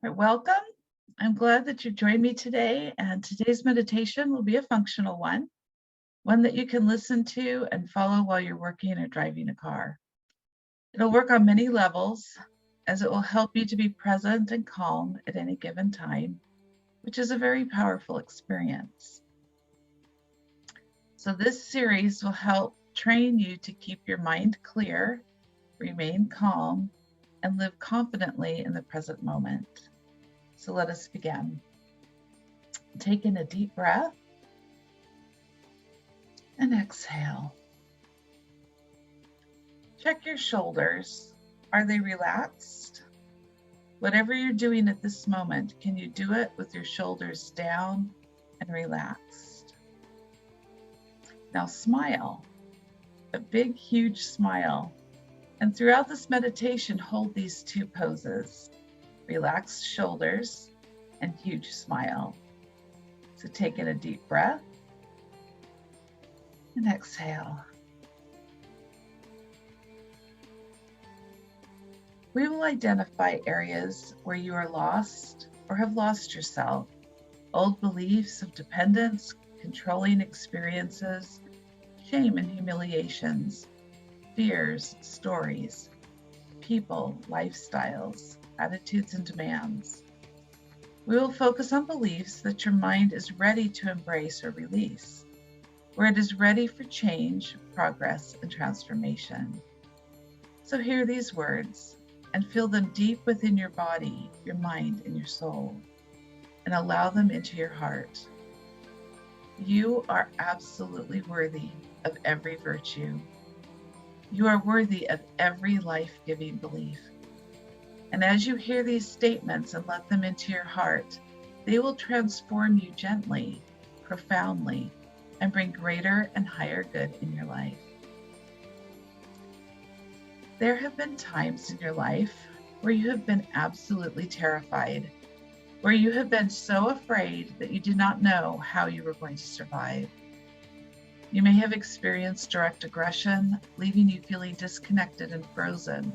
Right, welcome. I'm glad that you joined me today, and today's meditation will be a functional one that you can listen to and follow while you're working or driving a car. It'll work on many levels as it will help you to be present and calm at any given time, which is a very powerful experience. So this series will help train you to keep your mind clear, remain calm, and live confidently in the present moment. So let us begin. Take in a deep breath and exhale. Check your shoulders. Are they relaxed? Whatever you're doing at this moment, can you do it with your shoulders down and relaxed? Now smile, a big, huge smile. And throughout this meditation, hold these two poses, relaxed shoulders and huge smile. So take in a deep breath and exhale. We will identify areas where you are lost or have lost yourself, old beliefs of dependence, controlling experiences, shame and humiliations, fears, stories, people, lifestyles, attitudes, and demands. We will focus on beliefs that your mind is ready to embrace or release, where it is ready for change, progress, and transformation. So hear these words and feel them deep within your body, your mind, and your soul, and allow them into your heart. You are absolutely worthy of every virtue. You are worthy of every life-giving belief. And as you hear these statements and let them into your heart, they will transform you gently, profoundly, and bring greater and higher good in your life. There have been times in your life where you have been absolutely terrified, where you have been so afraid that you did not know how you were going to survive. You may have experienced direct aggression, leaving you feeling disconnected and frozen.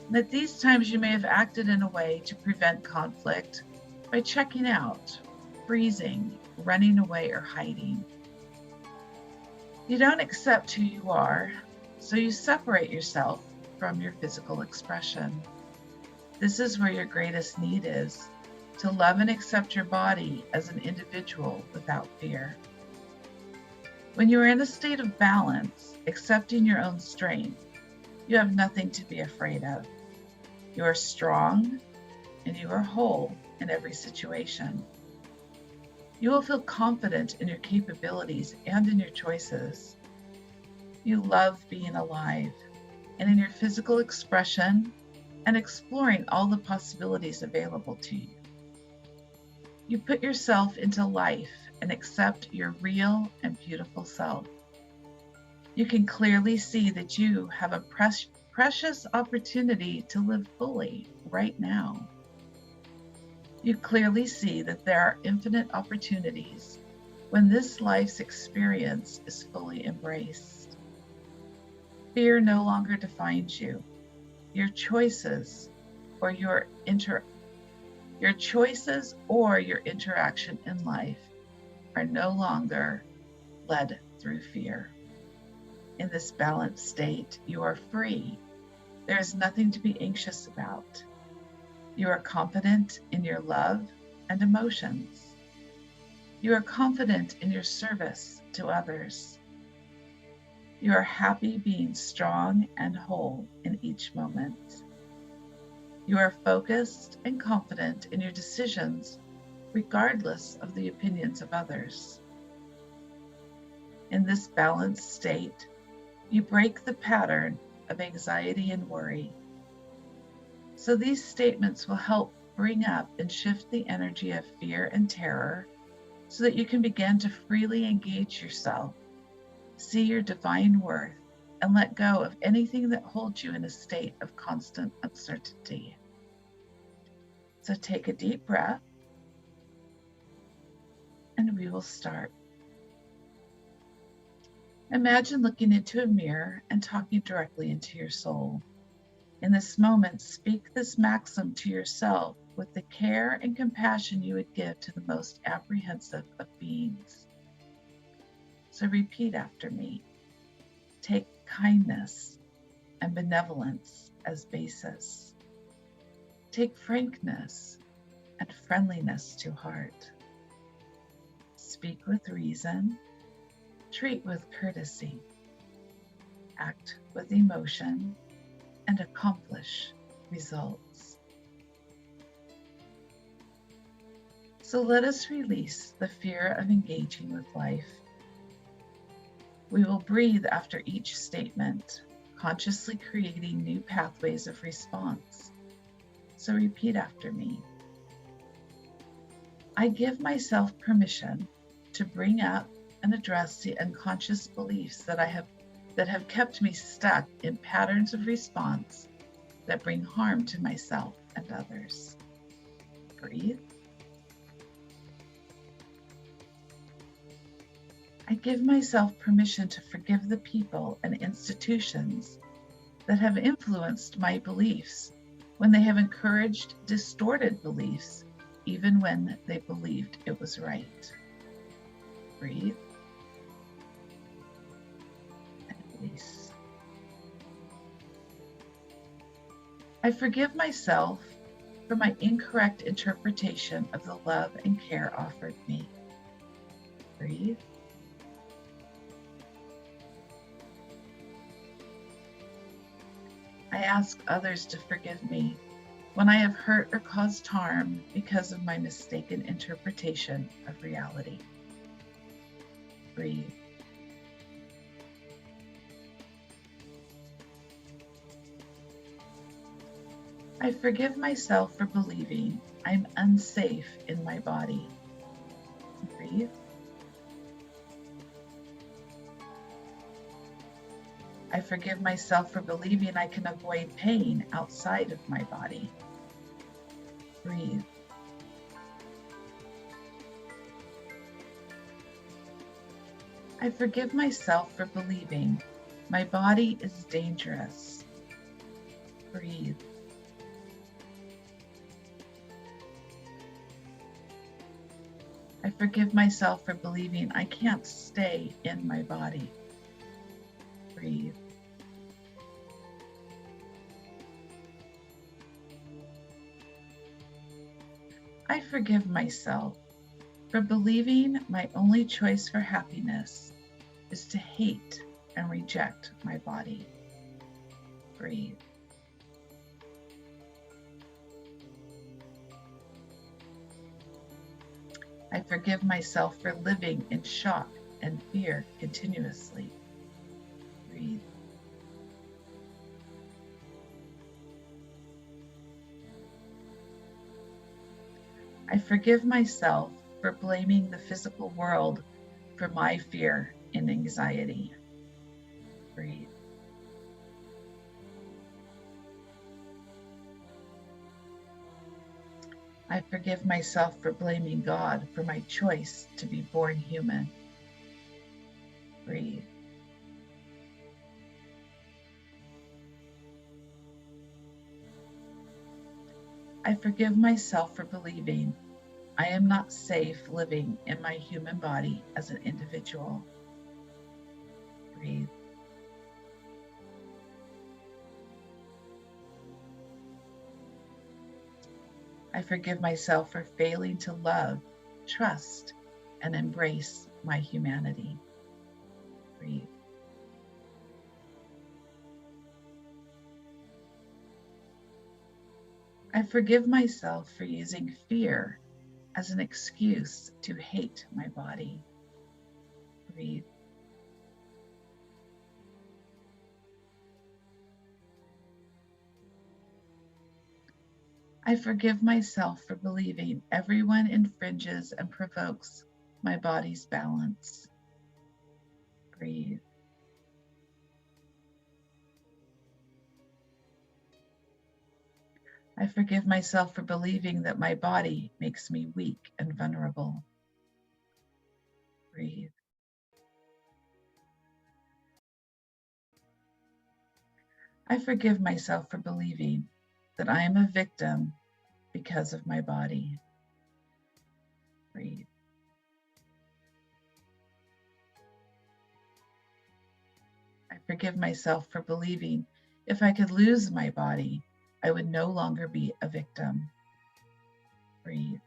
And at these times, you may have acted in a way to prevent conflict by checking out, freezing, running away, or hiding. You don't accept who you are, so you separate yourself from your physical expression. This is where your greatest need is, to love and accept your body as an individual without fear. When you are in a state of balance, accepting your own strength, you have nothing to be afraid of. You are strong and you are whole in every situation. You will feel confident in your capabilities and in your choices. You love being alive and in your physical expression and exploring all the possibilities available to you. You put yourself into life and accept your real and beautiful self. You can clearly see that you have a precious opportunity to live fully right now. You clearly see that there are infinite opportunities when this life's experience is fully embraced. Fear no longer defines you. Your choices or your interaction in life are no longer led through fear. In this balanced state, you are free. There is nothing to be anxious about. You are confident in your love and emotions. You are confident in your service to others. You are happy being strong and whole in each moment. You are focused and confident in your decisions, regardless of the opinions of others. In this balanced state, you break the pattern of anxiety and worry. So these statements will help bring up and shift the energy of fear and terror so that you can begin to freely engage yourself, see your divine worth, and let go of anything that holds you in a state of constant uncertainty. So take a deep breath and we will start. Imagine looking into a mirror and talking directly into your soul. In this moment, speak this maxim to yourself with the care and compassion you would give to the most apprehensive of beings. So repeat after me. Take kindness and benevolence as basis. Take frankness and friendliness to heart. Speak with reason, treat with courtesy, act with emotion, and accomplish results. So let us release the fear of engaging with life. We will breathe after each statement, consciously creating new pathways of response. So repeat after me. I give myself permission to bring up and address the unconscious beliefs that have kept me stuck in patterns of response that bring harm to myself and others. Breathe. I give myself permission to forgive the people and institutions that have influenced my beliefs when they have encouraged distorted beliefs, even when they believed it was right. Breathe and release. I forgive myself for my incorrect interpretation of the love and care offered me. Breathe. I ask others to forgive me when I have hurt or caused harm because of my mistaken interpretation of reality. Breathe. I forgive myself for believing I'm unsafe in my body. Breathe. I forgive myself for believing I can avoid pain outside of my body. Breathe. I forgive myself for believing my body is dangerous. Breathe. I forgive myself for believing I can't stay in my body. Breathe. I forgive myself for believing my only choice for happiness is to hate and reject my body. Breathe. I forgive myself for living in shock and fear continuously. Breathe. I forgive myself for blaming the physical world for my fear and anxiety. Breathe. I forgive myself for blaming God for my choice to be born human. Breathe. I forgive myself for believing I am not safe living in my human body as an individual. Breathe. I forgive myself for failing to love, trust, and embrace my humanity. Breathe. I forgive myself for using fear as an excuse to hate my body. Breathe. I forgive myself for believing everyone infringes and provokes my body's balance. Breathe. I forgive myself for believing that my body makes me weak and vulnerable. Breathe. I forgive myself for believing that I am a victim because of my body. Breathe. I forgive myself for believing if I could lose my body, I would no longer be a victim. Breathe.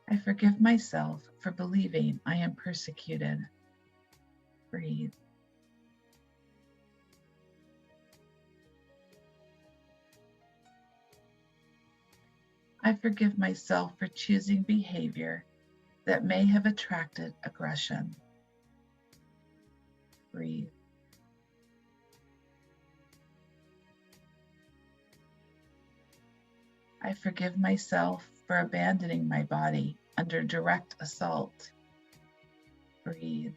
I forgive myself for believing I am persecuted. Breathe. I forgive myself for choosing behavior that may have attracted aggression. Breathe. I forgive myself for abandoning my body under direct assault. Breathe.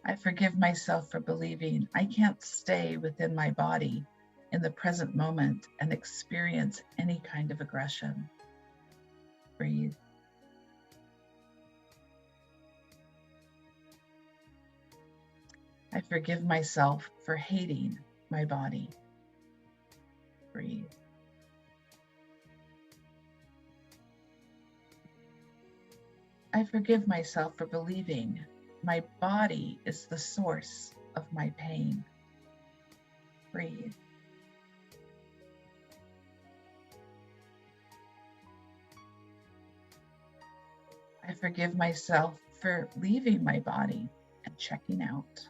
I forgive myself for believing I can't stay within my body in the present moment and experience any kind of aggression. Breathe. I forgive myself for hating my body. Breathe. I forgive myself for believing my body is the source of my pain. Breathe. I forgive myself for leaving my body and checking out.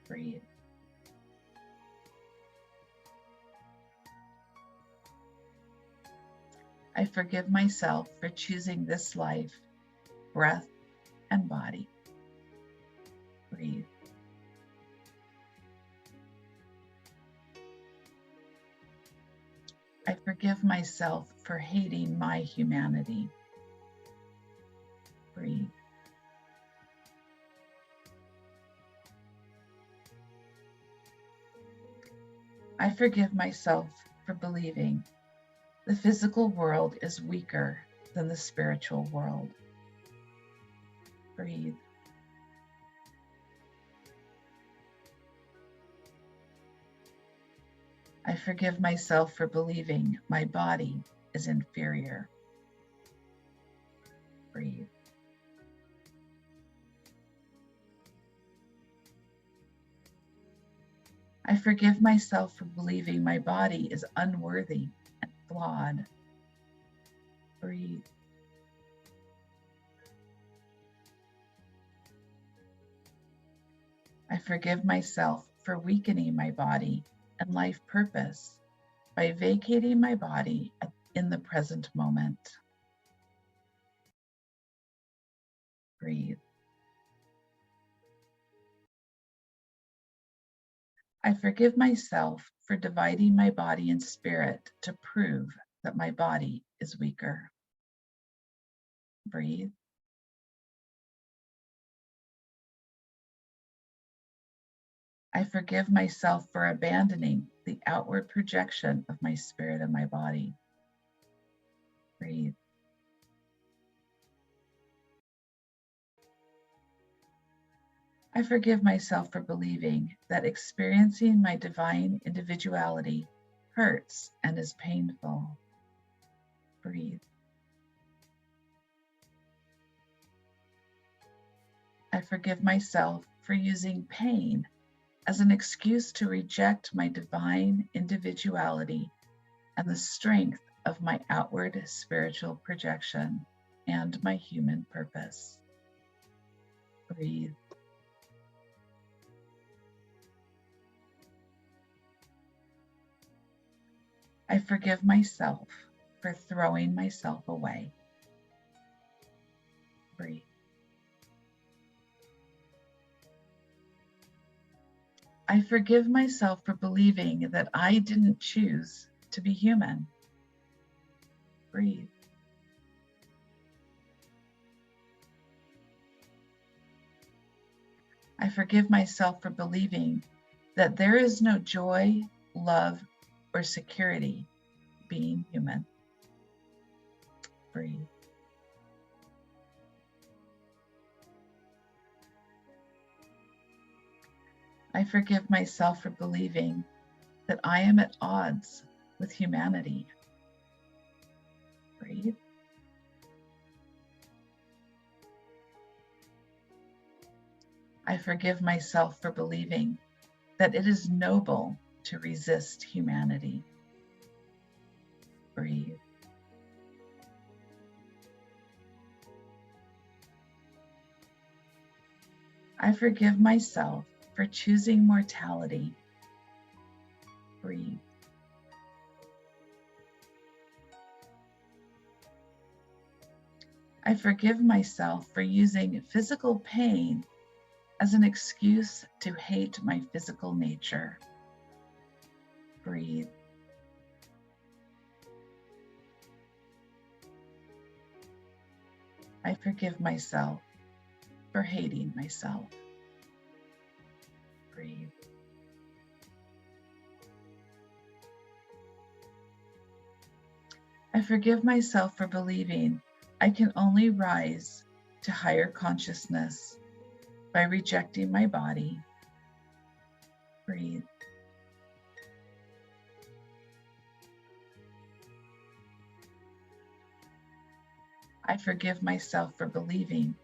Breathe. I forgive myself for choosing this life, breath, and body. Breathe. I forgive myself for hating my humanity. Breathe. I forgive myself for believing the physical world is weaker than the spiritual world. Breathe. I forgive myself for believing my body is inferior. Breathe. I forgive myself for believing my body is unworthy and flawed. Breathe. I forgive myself for weakening my body and life purpose by vacating my body in the present moment. Breathe. I forgive myself for dividing my body and spirit to prove that my body is weaker. Breathe. I forgive myself for abandoning the outward projection of my spirit and my body. Breathe. I forgive myself for believing that experiencing my divine individuality hurts and is painful. Breathe. I forgive myself for using pain as an excuse to reject my divine individuality and the strength of my outward spiritual projection and my human purpose. Breathe. I forgive myself for throwing myself away. Breathe. I forgive myself for believing that I didn't choose to be human. Breathe. I forgive myself for believing that there is no joy, love, or security being human. Breathe. I forgive myself for believing that I am at odds with humanity. Breathe. I forgive myself for believing that it is noble to resist humanity. Breathe. I forgive myself for choosing mortality. Breathe. I forgive myself for using physical pain as an excuse to hate my physical nature. Breathe. I forgive myself for hating myself. Breathe. I forgive myself for believing I can only rise to higher consciousness by rejecting my body. Breathe. I forgive myself for believing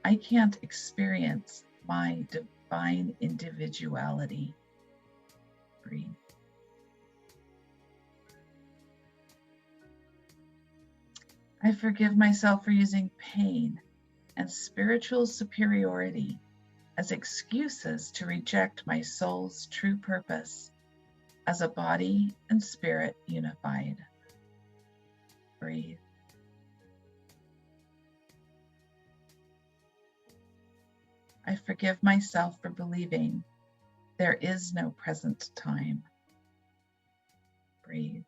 I can't experience my divine individuality. Breathe. I forgive myself for using pain and spiritual superiority as excuses to reject my soul's true purpose as a body and spirit unified. Breathe. I forgive myself for believing there is no present time. Breathe.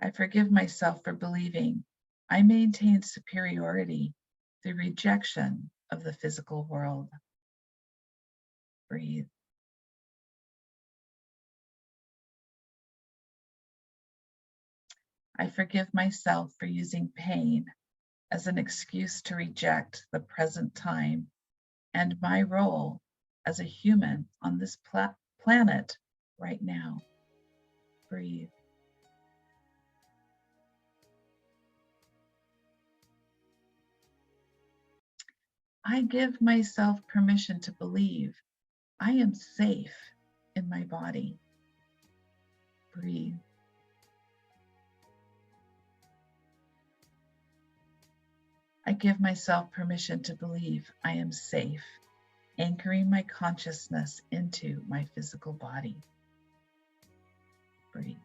I forgive myself for believing I maintain superiority through rejection of the physical world. Breathe. I forgive myself for using pain as an excuse to reject the present time and my role as a human on this planet right now. Breathe. I give myself permission to believe I am safe in my body. Breathe. I give myself permission to believe I am safe, anchoring my consciousness into my physical body. Breathe.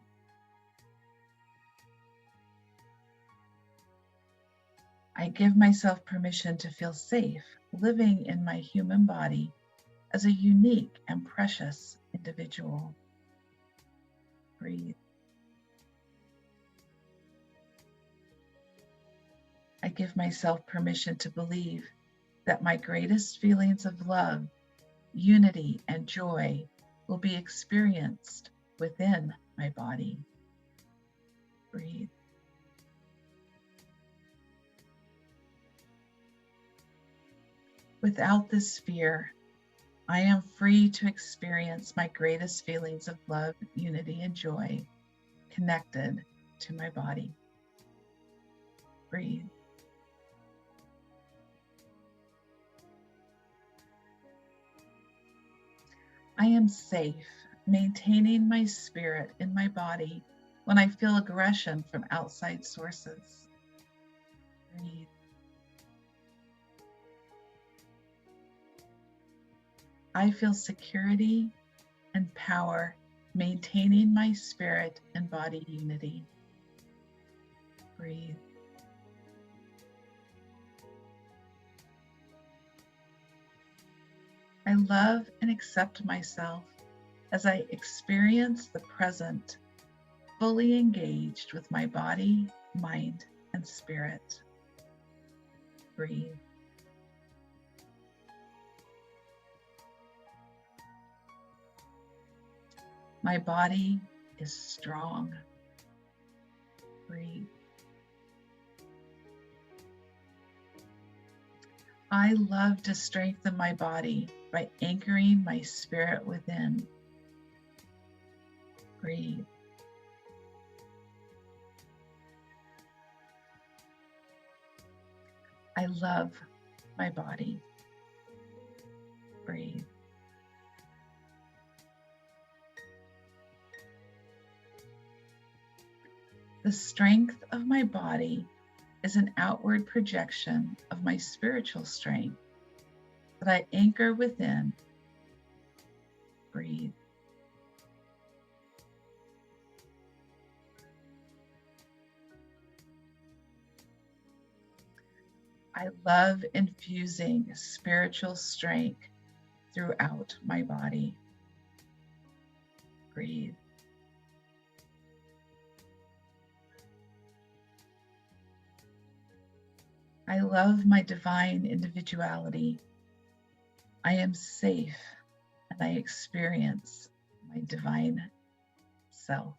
I give myself permission to feel safe living in my human body as a unique and precious individual. Breathe. I give myself permission to believe that my greatest feelings of love, unity, and joy will be experienced within my body. Breathe. Without this fear, I am free to experience my greatest feelings of love, unity, and joy connected to my body. Breathe. I am safe, maintaining my spirit in my body when I feel aggression from outside sources. Breathe. I feel security and power, maintaining my spirit and body unity. Breathe. I love and accept myself as I experience the present, fully engaged with my body, mind, and spirit. Breathe. My body is strong. Breathe. I love to strengthen my body by anchoring my spirit within. Breathe. I love my body. Breathe. The strength of my body is an outward projection of my spiritual strength that I anchor within. Breathe. I love infusing spiritual strength throughout my body. Breathe. I love my divine individuality. I am safe and I experience my divine self.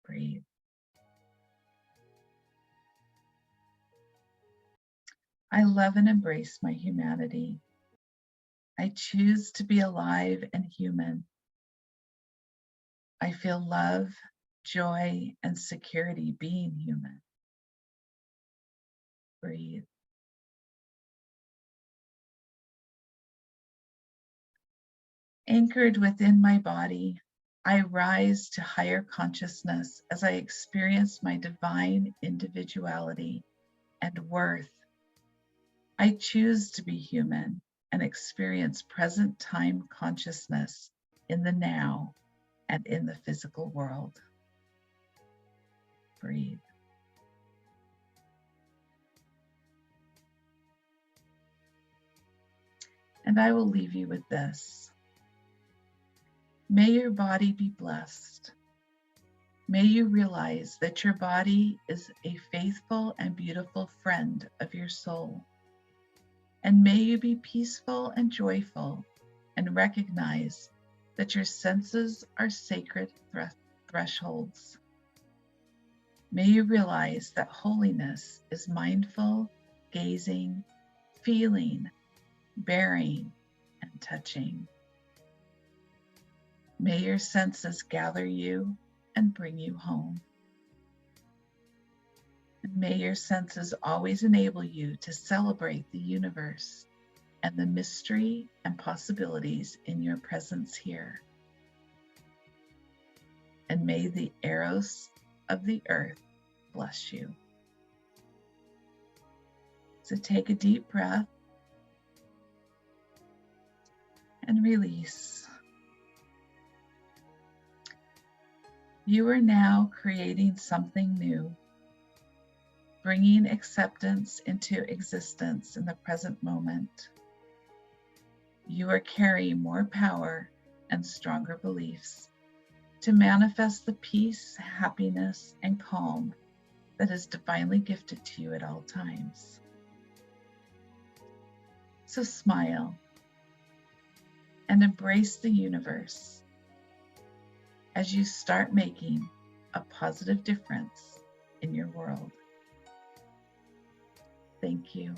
Breathe. I love and embrace my humanity. I choose to be alive and human. I feel love, joy, and security being human. Breathe. Anchored within my body, I rise to higher consciousness as I experience my divine individuality and worth. I choose to be human and experience present time consciousness in the now and in the physical world. Breathe. And I will leave you with this. May your body be blessed. May you realize that your body is a faithful and beautiful friend of your soul. And may you be peaceful and joyful and recognize that your senses are sacred thresholds. May you realize that holiness is mindful, gazing, feeling, bearing, and touching. May your senses gather you and bring you home. And may your senses always enable you to celebrate the universe and the mystery and possibilities in your presence here. And may the eros of the earth bless you. So take a deep breath and release. You are now creating something new, bringing acceptance into existence in the present moment. You are carrying more power and stronger beliefs to manifest the peace, happiness, and calm that is divinely gifted to you at all times. So smile and embrace the universe as you start making a positive difference in your world. Thank you.